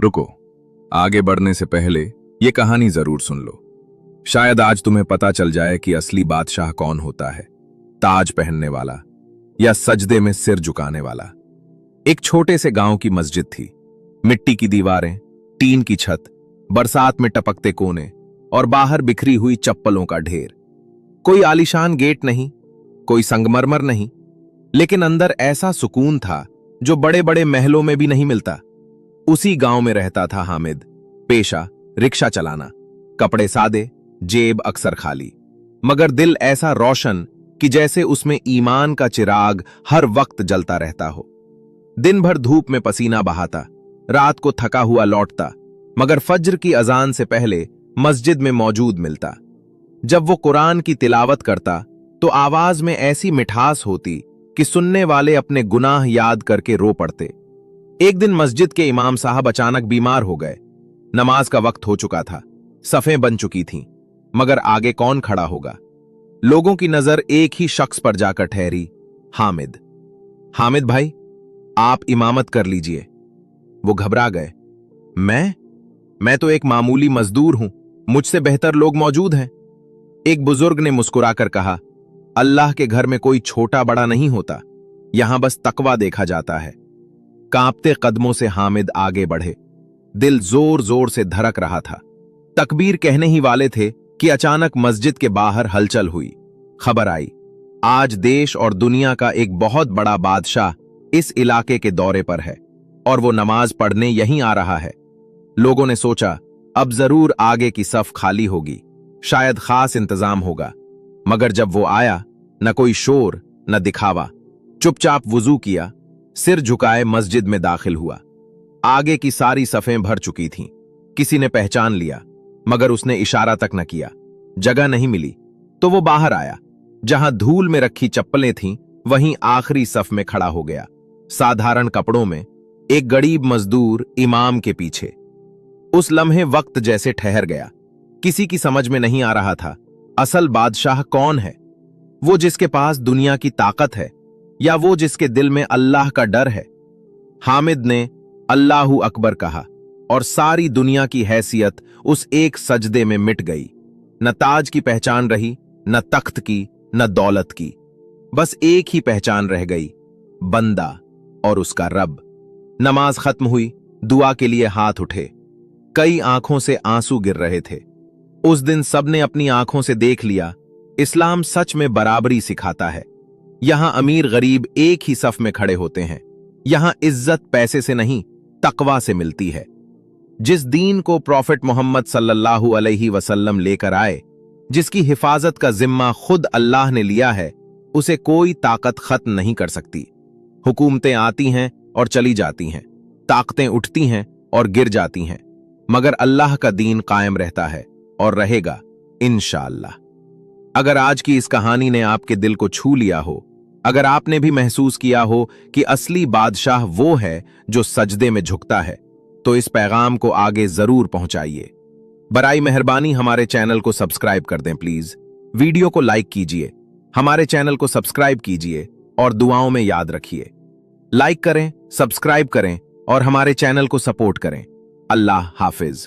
रुको, आगे बढ़ने से पहले ये कहानी जरूर सुन लो। शायद आज तुम्हें पता चल जाए कि असली बादशाह कौन होता है, ताज पहनने वाला या सजदे में सिर झुकाने वाला। एक छोटे से गांव की मस्जिद थी। मिट्टी की दीवारें, टीन की छत, बरसात में टपकते कोने और बाहर बिखरी हुई चप्पलों का ढेर। कोई आलीशान गेट नहीं, कोई संगमरमर नहीं, लेकिन अंदर ऐसा सुकून था जो बड़े बड़े महलों में भी नहीं मिलता। उसी गांव में रहता था हामिद। पेशा रिक्शा चलाना, कपड़े सादे, जेब अक्सर खाली, मगर दिल ऐसा रोशन कि जैसे उसमें ईमान का चिराग हर वक्त जलता रहता हो। दिन भर धूप में पसीना बहाता, रात को थका हुआ लौटता, मगर फज्र की अजान से पहले मस्जिद में मौजूद मिलता। जब वो कुरान की तिलावत करता तो आवाज में ऐसी मिठास होती कि सुनने वाले अपने गुनाह याद करके रो पड़ते। एक दिन मस्जिद के इमाम साहब अचानक बीमार हो गए। नमाज का वक्त हो चुका था, सफ़ें बन चुकी थीं, मगर आगे कौन खड़ा होगा? लोगों की नजर एक ही शख्स पर जाकर ठहरी, हामिद। हामिद भाई, आप इमामत कर लीजिए। वो घबरा गए। मैं तो एक मामूली मजदूर हूं, मुझसे बेहतर लोग मौजूद हैं। एक बुजुर्ग ने मुस्कुराकर कहा, अल्लाह के घर में कोई छोटा बड़ा नहीं होता, यहां बस तकवा देखा जाता है। कांपते कदमों से हामिद आगे बढ़े। दिल जोर जोर से धड़क रहा था। तकबीर कहने ही वाले थे कि अचानक मस्जिद के बाहर हलचल हुई। खबर आई, आज देश और दुनिया का एक बहुत बड़ा बादशाह इस इलाके के दौरे पर है और वो नमाज पढ़ने यहीं आ रहा है। लोगों ने सोचा, अब जरूर आगे की सफ खाली होगी, शायद खास इंतजाम होगा। मगर जब वो आया, न कोई शोर न दिखावा। चुपचाप वुजू किया, सिर झुकाए मस्जिद में दाखिल हुआ। आगे की सारी सफ़ें भर चुकी थीं। किसी ने पहचान लिया, मगर उसने इशारा तक न किया। जगह नहीं मिली तो वो बाहर आया। जहां धूल में रखी चप्पलें थीं, वहीं आखिरी सफ में खड़ा हो गया, साधारण कपड़ों में, एक गरीब मजदूर इमाम के पीछे। उस लम्हे वक्त जैसे ठहर गया। किसी की समझ में नहीं आ रहा था, असल बादशाह कौन है? वो जिसके पास दुनिया की ताकत है, या वो जिसके दिल में अल्लाह का डर है? हामिद ने अल्लाहू अकबर कहा और सारी दुनिया की हैसियत उस एक सजदे में मिट गई। न ताज की पहचान रही, न तख्त की, न दौलत की। बस एक ही पहचान रह गई, बंदा और उसका रब। नमाज खत्म हुई, दुआ के लिए हाथ उठे। कई आंखों से आंसू गिर रहे थे। उस दिन सबने अपनी आंखों से देख लिया, इस्लाम सच में बराबरी सिखाता है। यहां अमीर गरीब एक ही सफ में खड़े होते हैं। यहां इज्जत पैसे से नहीं, तकवा से मिलती है। जिस दीन को प्रॉफेट मोहम्मद सल्लल्लाहु अलैहि वसल्लम लेकर आए, जिसकी हिफाजत का जिम्मा खुद अल्लाह ने लिया है, उसे कोई ताकत खत्म नहीं कर सकती। हुकूमतें आती हैं और चली जाती हैं, ताकतें उठती हैं और गिर जाती हैं, मगर अल्लाह का दीन कायम रहता है और रहेगा इंशाअल्लाह। अगर आज की इस कहानी ने आपके दिल को छू लिया हो, अगर आपने भी महसूस किया हो कि असली बादशाह वो है जो सजदे में झुकता है, तो इस पैगाम को आगे जरूर पहुंचाइए। बराई मेहरबानी हमारे चैनल को सब्सक्राइब कर दें प्लीज। वीडियो को लाइक कीजिए, हमारे चैनल को सब्सक्राइब कीजिए और दुआओं में याद रखिए। लाइक करें, सब्सक्राइब करें और हमारे चैनल को सपोर्ट करें। अल्लाह हाफिज।